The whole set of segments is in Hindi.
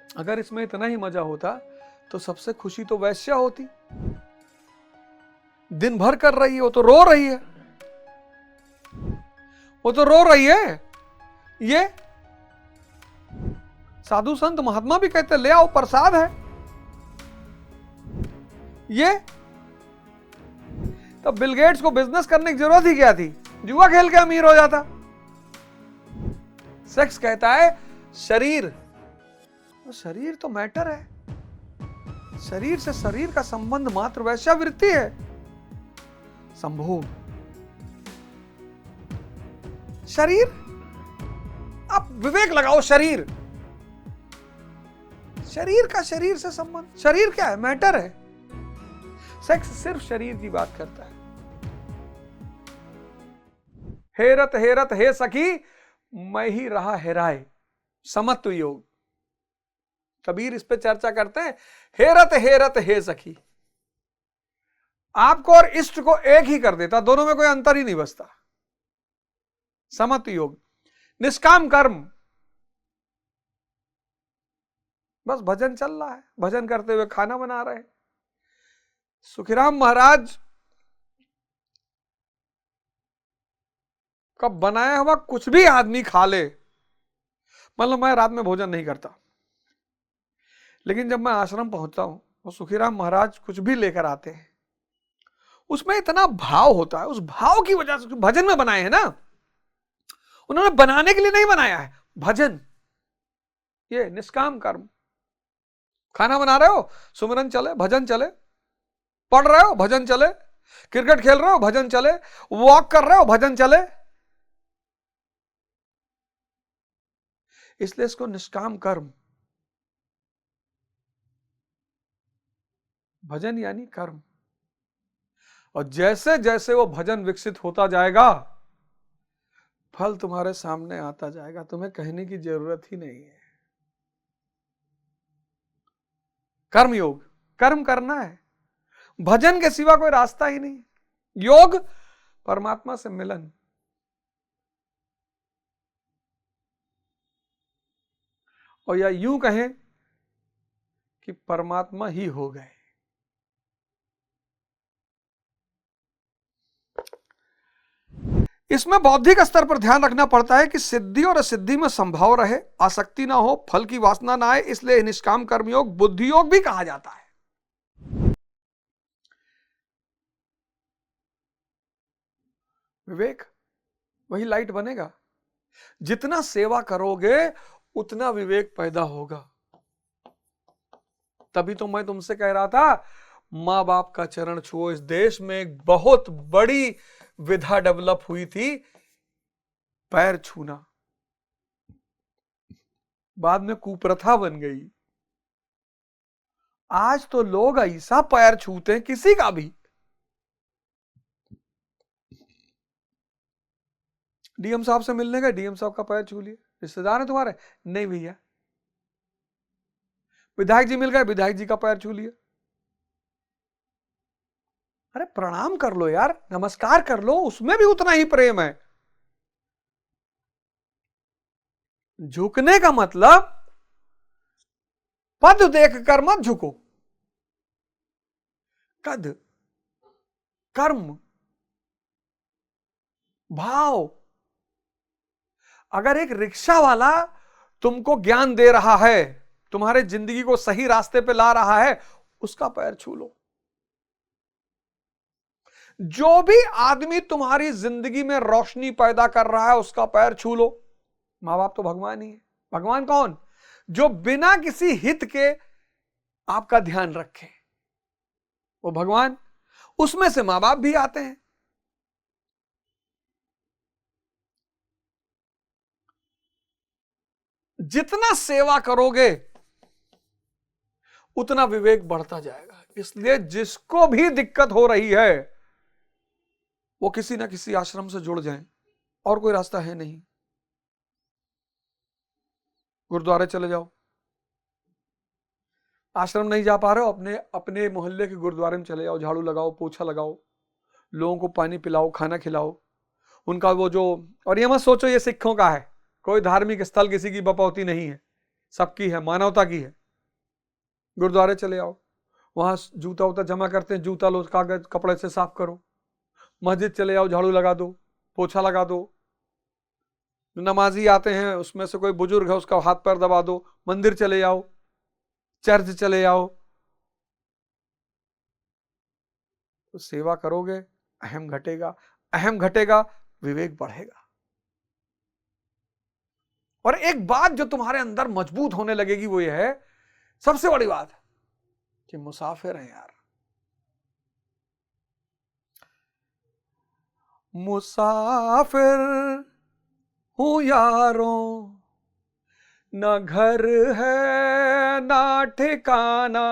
अगर इसमें इतना ही मजा होता तो सबसे खुशी तो वैश्या होती। दिन भर कर रही है, वो तो रो रही है, वो तो रो रही है। ये साधु संत महात्मा भी कहते ले आओ प्रसाद है। ये तब बिल गेट्स को बिजनेस करने की जरूरत ही क्या थी, जुआ खेल के अमीर हो जाता। सेक्स कहता है शरीर, तो शरीर तो मैटर है, शरीर से शरीर का संबंध मात्र वैश्यावृत्ति है। संभोग शरीर, आप विवेक लगाओ, शरीर, शरीर का शरीर से संबंध, शरीर क्या है, मैटर है। सेक्स सिर्फ शरीर की बात करता है। हेरत हेरत हे सखी मैं ही रहा हेराए, समत्व योग। कबीर इस पे चर्चा करते हैं, हेरत हेरत हे सखी, आपको और इष्ट को एक ही कर देता, दोनों में कोई अंतर ही नहीं बचता। समत्व योग, निष्काम कर्म, बस भजन चल रहा है, भजन करते हुए खाना बना रहे हैं। सुखीराम महाराज का बनाया हुआ कुछ भी आदमी खा ले, मतलब मैं रात में भोजन नहीं करता, लेकिन जब मैं आश्रम पहुंचता हूं तो सुखीराम महाराज कुछ भी लेकर आते हैं, उसमें इतना भाव होता है, उस भाव की वजह से भजन में बनाए हैं ना, उन्होंने बनाने के लिए नहीं बनाया है। भजन, ये निष्काम कर्म, खाना बना रहे हो सुमिरन चले, भजन चले, पढ़ रहे हो भजन चले, क्रिकेट खेल रहे हो भजन चले, वॉक कर रहे हो भजन चले। इसलिए इसको निष्काम कर्म, भजन यानी कर्म। और जैसे जैसे वो भजन विकसित होता जाएगा फल तुम्हारे सामने आता जाएगा, तुम्हें कहने की जरूरत ही नहीं है। कर्म योग, कर्म करना है, भजन के सिवा कोई रास्ता ही नहीं। योग परमात्मा से मिलन, और या यूं कहें कि परमात्मा ही हो गए। इसमें बौद्धिक स्तर पर ध्यान रखना पड़ता है कि सिद्धि और असिद्धि में संभाव रहे, आसक्ति ना हो, फल की वासना ना आए, इसलिए निष्काम कर्मयोग बुद्धि योग भी कहा जाता है। विवेक वही लाइट बनेगा, जितना सेवा करोगे उतना विवेक पैदा होगा। तभी तो मैं तुमसे कह रहा था मां बाप का चरण छुओ। इस देश में एक बहुत बड़ी विधा डेवलप हुई थी, पैर छूना, बाद में कुप्रथा बन गई। आज तो लोग ऐसा पैर छूते हैं किसी का भी। डीएम साहब से मिलने गए, डीएम साहब का पैर छू लिया, रिश्तेदार है तुम्हारे, नहीं भैया। विधायक जी मिल गए, विधायक जी का पैर छू लिया। अरे प्रणाम कर लो यार, नमस्कार कर लो, उसमें भी उतना ही प्रेम है। झुकने का मतलब पद देखकर मत झुको, कद, कर्म, भाव। अगर एक रिक्शा वाला तुमको ज्ञान दे रहा है, तुम्हारे जिंदगी को सही रास्ते पे ला रहा है, उसका पैर छू लो। जो भी आदमी तुम्हारी जिंदगी में रोशनी पैदा कर रहा है उसका पैर छू लो। मां बाप तो भगवान ही है। भगवान कौन? जो बिना किसी हित के आपका ध्यान रखे, वो भगवान। उसमें से मां बाप भी आते हैं। जितना सेवा करोगे उतना विवेक बढ़ता जाएगा। इसलिए जिसको भी दिक्कत हो रही है वो किसी ना किसी आश्रम से जुड़ जाएं, और कोई रास्ता है नहीं। गुरुद्वारे चले जाओ, आश्रम नहीं जा पा रहे हो, अपने अपने मोहल्ले के गुरुद्वारे में चले जाओ, झाड़ू लगाओ, पोछा लगाओ, लोगों को पानी पिलाओ, खाना खिलाओ, उनका वो जो। और ये मत सोचो ये सिखों का है, कोई धार्मिक स्थल किसी की बपौती नहीं है, सबकी है, मानवता की है। गुरुद्वारे चले आओ, वहां जूता उता जमा करते हैं, जूता लो, कागज कपड़े से साफ करो। मस्जिद चले आओ, झाड़ू लगा दो, पोछा लगा दो। नमाजी आते हैं, उसमें से कोई बुजुर्ग है, उसका हाथ पैर दबा दो। मंदिर चले आओ, चर्च चले आओ। तो सेवा करोगे, अहम घटेगा, अहम घटेगा, विवेक बढ़ेगा। और एक बात जो तुम्हारे अंदर मजबूत होने लगेगी वो ये है, सबसे बड़ी बात, कि मुसाफिर हैं यार, मुसाफिर हूं यारों, न घर है ना ठिकाना,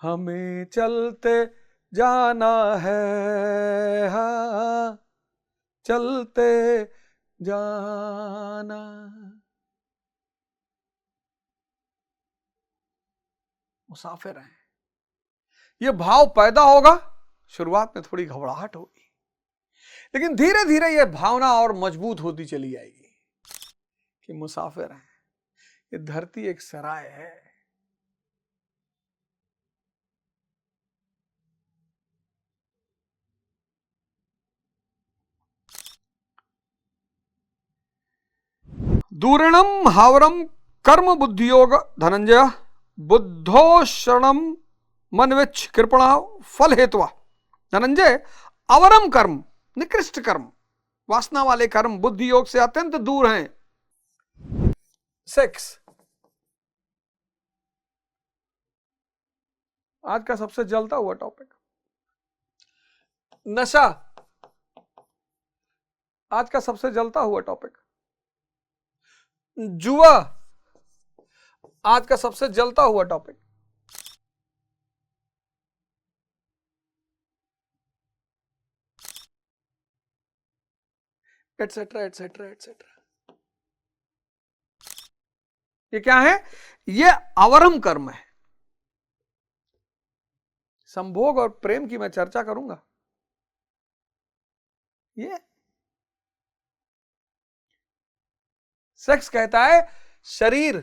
हमें चलते जाना है, हाँ चलते जाना। मुसाफिर हैं, ये भाव पैदा होगा। शुरुआत में थोड़ी घबराहट होगी, लेकिन धीरे धीरे यह भावना और मजबूत होती चली जाएगी कि मुसाफिर हैं, ये धरती एक सराय है। दूरणम हावरम कर्म बुद्धियोग धनंजय, बुद्धो शरणम मनविच्छ कृपणा फल हेतुआ। धनंजय, अवरम कर्म, निकृष्ट कर्म, वासना वाले कर्म बुद्धि योग से अत्यंत दूर हैं। सेक्स, आज का सबसे जलता हुआ टॉपिक। नशा, आज का सबसे जलता हुआ टॉपिक। जुआ, आज का सबसे जलता हुआ टॉपिक। Etcetera etcetera etcetera. ये क्या है? ये अवरम कर्म है। संभोग और प्रेम की मैं चर्चा करूंगा। ये सेक्स कहता है शरीर,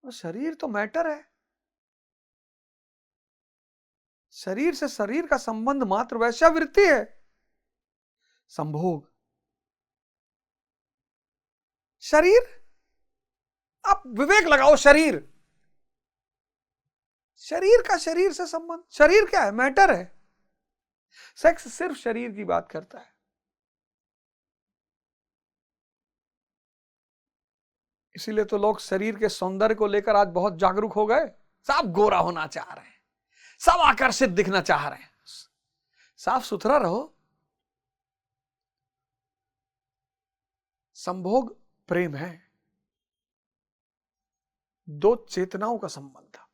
शरीर तो मैटर है, शरीर से शरीर का संबंध मात्र वैश्यावृत्ति है। संभोग, शरीर, आप विवेक लगाओ, शरीर, शरीर का शरीर से संबंध, शरीर क्या है? मैटर है। सेक्स सिर्फ शरीर की बात करता है। इसीलिए तो लोग शरीर के सौंदर्य को लेकर आज बहुत जागरूक हो गए। सब गोरा होना चाह रहे हैं, सब आकर्षित दिखना चाह रहे हैं। साफ सुथरा रहो। संभोग प्रेम है, दो चेतनाओं का संबंध था।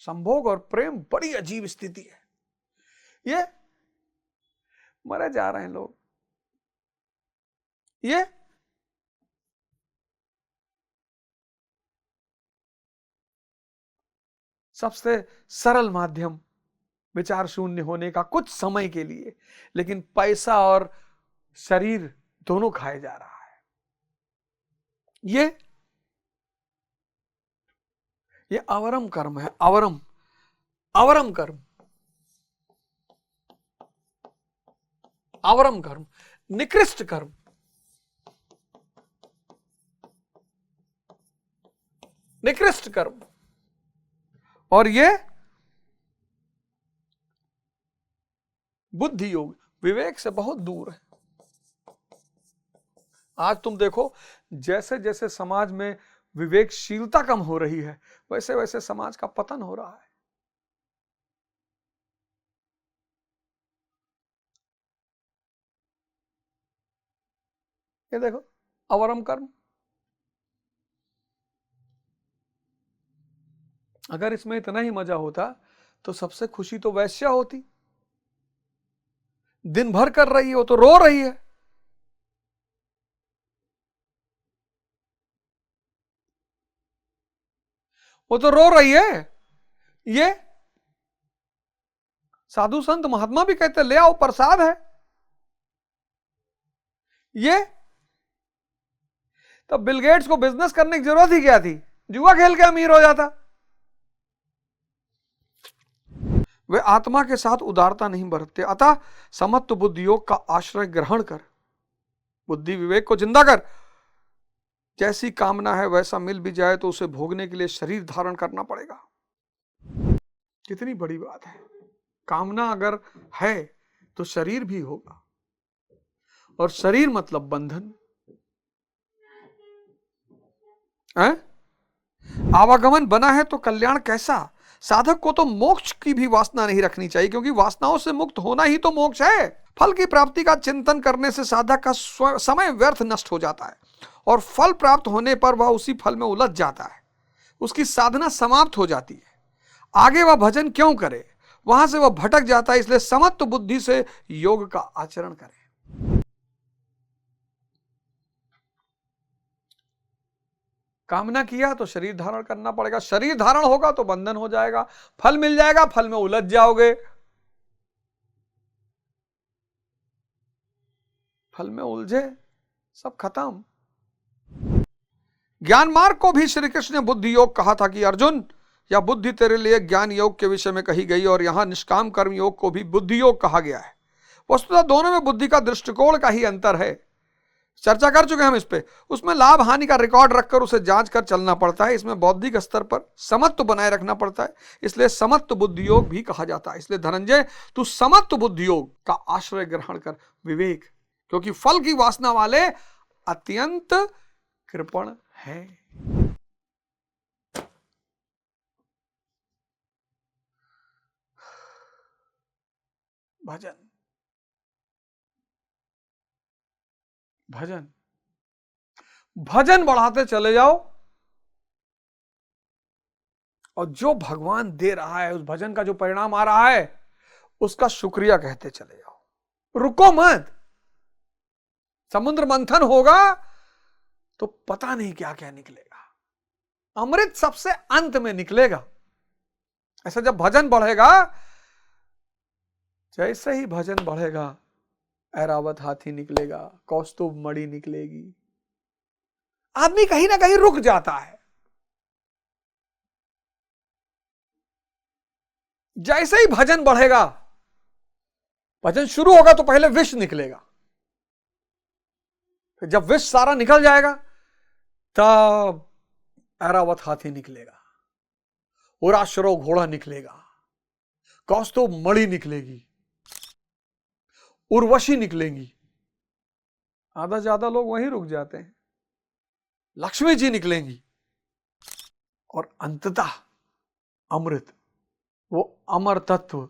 संभोग और प्रेम बड़ी अजीब स्थिति है। ये मरे जा रहे हैं लोग। ये सबसे सरल माध्यम विचार शून्य होने का कुछ समय के लिए, लेकिन पैसा और शरीर दोनों खाए जा रहा है। ये अवरम कर्म है। अवरम, अवरम कर्म, अवरम कर्म, निकृष्ट कर्म, निकृष्ट कर्म। और ये बुद्धि योग, विवेक से बहुत दूर है। आज तुम देखो, जैसे जैसे समाज में विवेकशीलता कम हो रही है, वैसे वैसे समाज का पतन हो रहा है। ये देखो, अवरम कर्म। अगर इसमें इतना ही मजा होता तो सबसे खुशी तो वैश्या होती। दिन भर कर रही हो तो रो रही है। वो तो रो रही है। ये साधु संत महात्मा भी कहते ले आओ, प्रसाद है। ये तो बिल गेट्स को बिजनेस करने की जरूरत ही क्या थी, जुआ खेल के अमीर हो जाता। वे आत्मा के साथ उदारता नहीं बरतते, अतः समत्व बुद्धि योग का आश्रय ग्रहण कर बुद्धि विवेक को जिंदा कर। जैसी कामना है वैसा मिल भी जाए तो उसे भोगने के लिए शरीर धारण करना पड़ेगा। कितनी बड़ी बात है, कामना अगर है तो शरीर भी होगा, और शरीर मतलब बंधन है? आवागमन बना है तो कल्याण कैसा। साधक को तो मोक्ष की भी वासना नहीं रखनी चाहिए, क्योंकि वासनाओं से मुक्त होना ही तो मोक्ष है। फल की प्राप्ति का चिंतन करने से साधक का समय व्यर्थ नष्ट हो जाता है, और फल प्राप्त होने पर वह उसी फल में उलझ जाता है, उसकी साधना समाप्त हो जाती है। आगे वह भजन क्यों करे, वहां से वह भटक जाता है। इसलिए समत्व बुद्धि से योग का आचरण करें। कामना किया तो शरीर धारण करना पड़ेगा, शरीर धारण होगा तो बंधन हो जाएगा, फल मिल जाएगा, फल में उलझ जाओगे, फल में उलझे सब खत्म। ज्ञान मार्ग को भी श्री कृष्ण ने बुद्धि योग कहा था कि अर्जुन, यह बुद्धि तेरे लिए ज्ञान योग के विषय में कही गई, और यहां निष्काम कर्म योग को भी बुद्धि योग कहा गया है। वस्तुतः दोनों में बुद्धि का दृष्टिकोण का ही अंतर है, चर्चा कर चुके हम इस पे। उसमें लाभ हानि का रिकॉर्ड रखकर उसे जांच कर चलना पड़ता है, इसमें बौद्धिक स्तर पर समत्व बनाए रखना पड़ता है, इसलिए समत्व बुद्धि योग भी कहा जाता है। इसलिए धनंजय, तू समत्व बुद्धि योग का आश्रय ग्रहण कर विवेक, क्योंकि फल की वासना वाले अत्यंत कृपण है। भजन भजन भजन बढ़ाते चले जाओ, और जो भगवान दे रहा है उस भजन का जो परिणाम आ रहा है उसका शुक्रिया कहते चले जाओ। रुको मत। समुद्र मंथन होगा तो पता नहीं क्या क्या निकलेगा, अमृत सबसे अंत में निकलेगा। ऐसा जब भजन बढ़ेगा, जैसे ही भजन बढ़ेगा ऐरावत हाथी निकलेगा, कौस्तुभ मणि निकलेगी, आदमी कहीं ना कहीं रुक जाता है। जैसे ही भजन बढ़ेगा, भजन शुरू होगा तो पहले विष निकलेगा, फिर जब विष सारा निकल जाएगा तब ऐरावत हाथी निकलेगा, उराश्रो घोड़ा निकलेगा, कौस्तुभ मणि निकलेगी, उर्वशी निकलेंगी। आधा ज्यादा लोग वहीं रुक जाते हैं। लक्ष्मी जी निकलेंगी, और अंततः अमृत, वो अमर तत्व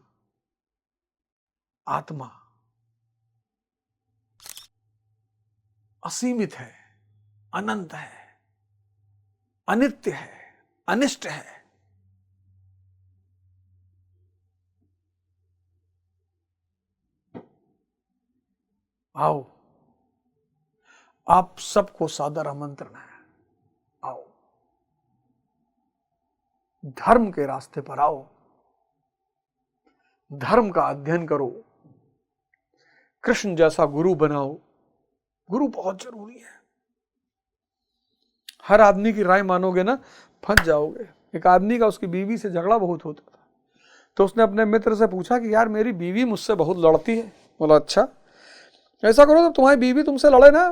आत्मा असीमित है, अनंत है, अनित्य है, अनिष्ट है। आओ, आप सबको सादर आमंत्रण है, आओ धर्म के रास्ते पर आओ, धर्म का अध्ययन करो, कृष्ण जैसा गुरु बनाओ। गुरु बहुत जरूरी है। हर आदमी की राय मानोगे ना, फंस जाओगे। एक आदमी का उसकी बीवी से झगड़ा बहुत होता था, तो उसने अपने मित्र से पूछा कि यार मेरी बीवी मुझसे बहुत लड़ती है। बोला अच्छा, ऐसा करो तो तुम्हारी बीवी तुमसे लड़े ना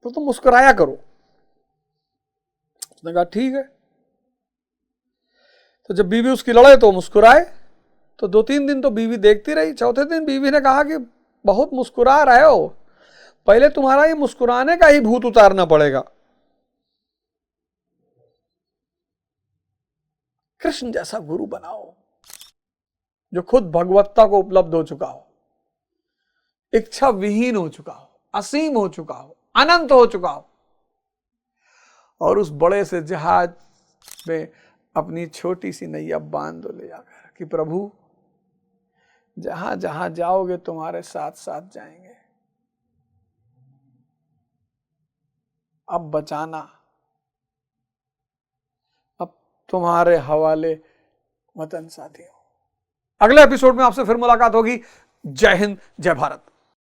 तो तुम मुस्कुराया करो। उसने कहा ठीक है। तो जब बीवी उसकी लड़े तो मुस्कुराए, तो 2-3 दिन तो बीवी देखती रही। चौथे दिन बीवी ने कहा कि बहुत मुस्कुरा रहे हो, पहले तुम्हारा ये मुस्कुराने का ही भूत उतारना पड़ेगा। कृष्ण जैसा गुरु बनाओ जो खुद भगवत्ता को उपलब्ध हो चुका हो, इच्छा विहीन हो चुका हो, असीम हो चुका हो, अनंत हो चुका हो, और उस बड़े से जहाज में अपनी छोटी सी नैया बांध दो ले जाकर कि प्रभु जहां जहां जाओगे तुम्हारे साथ साथ जाएंगे, अब बचाना, अब तुम्हारे हवाले वतन साथियों। अगले एपिसोड में आपसे फिर मुलाकात होगी। जय हिंद, जय भारत।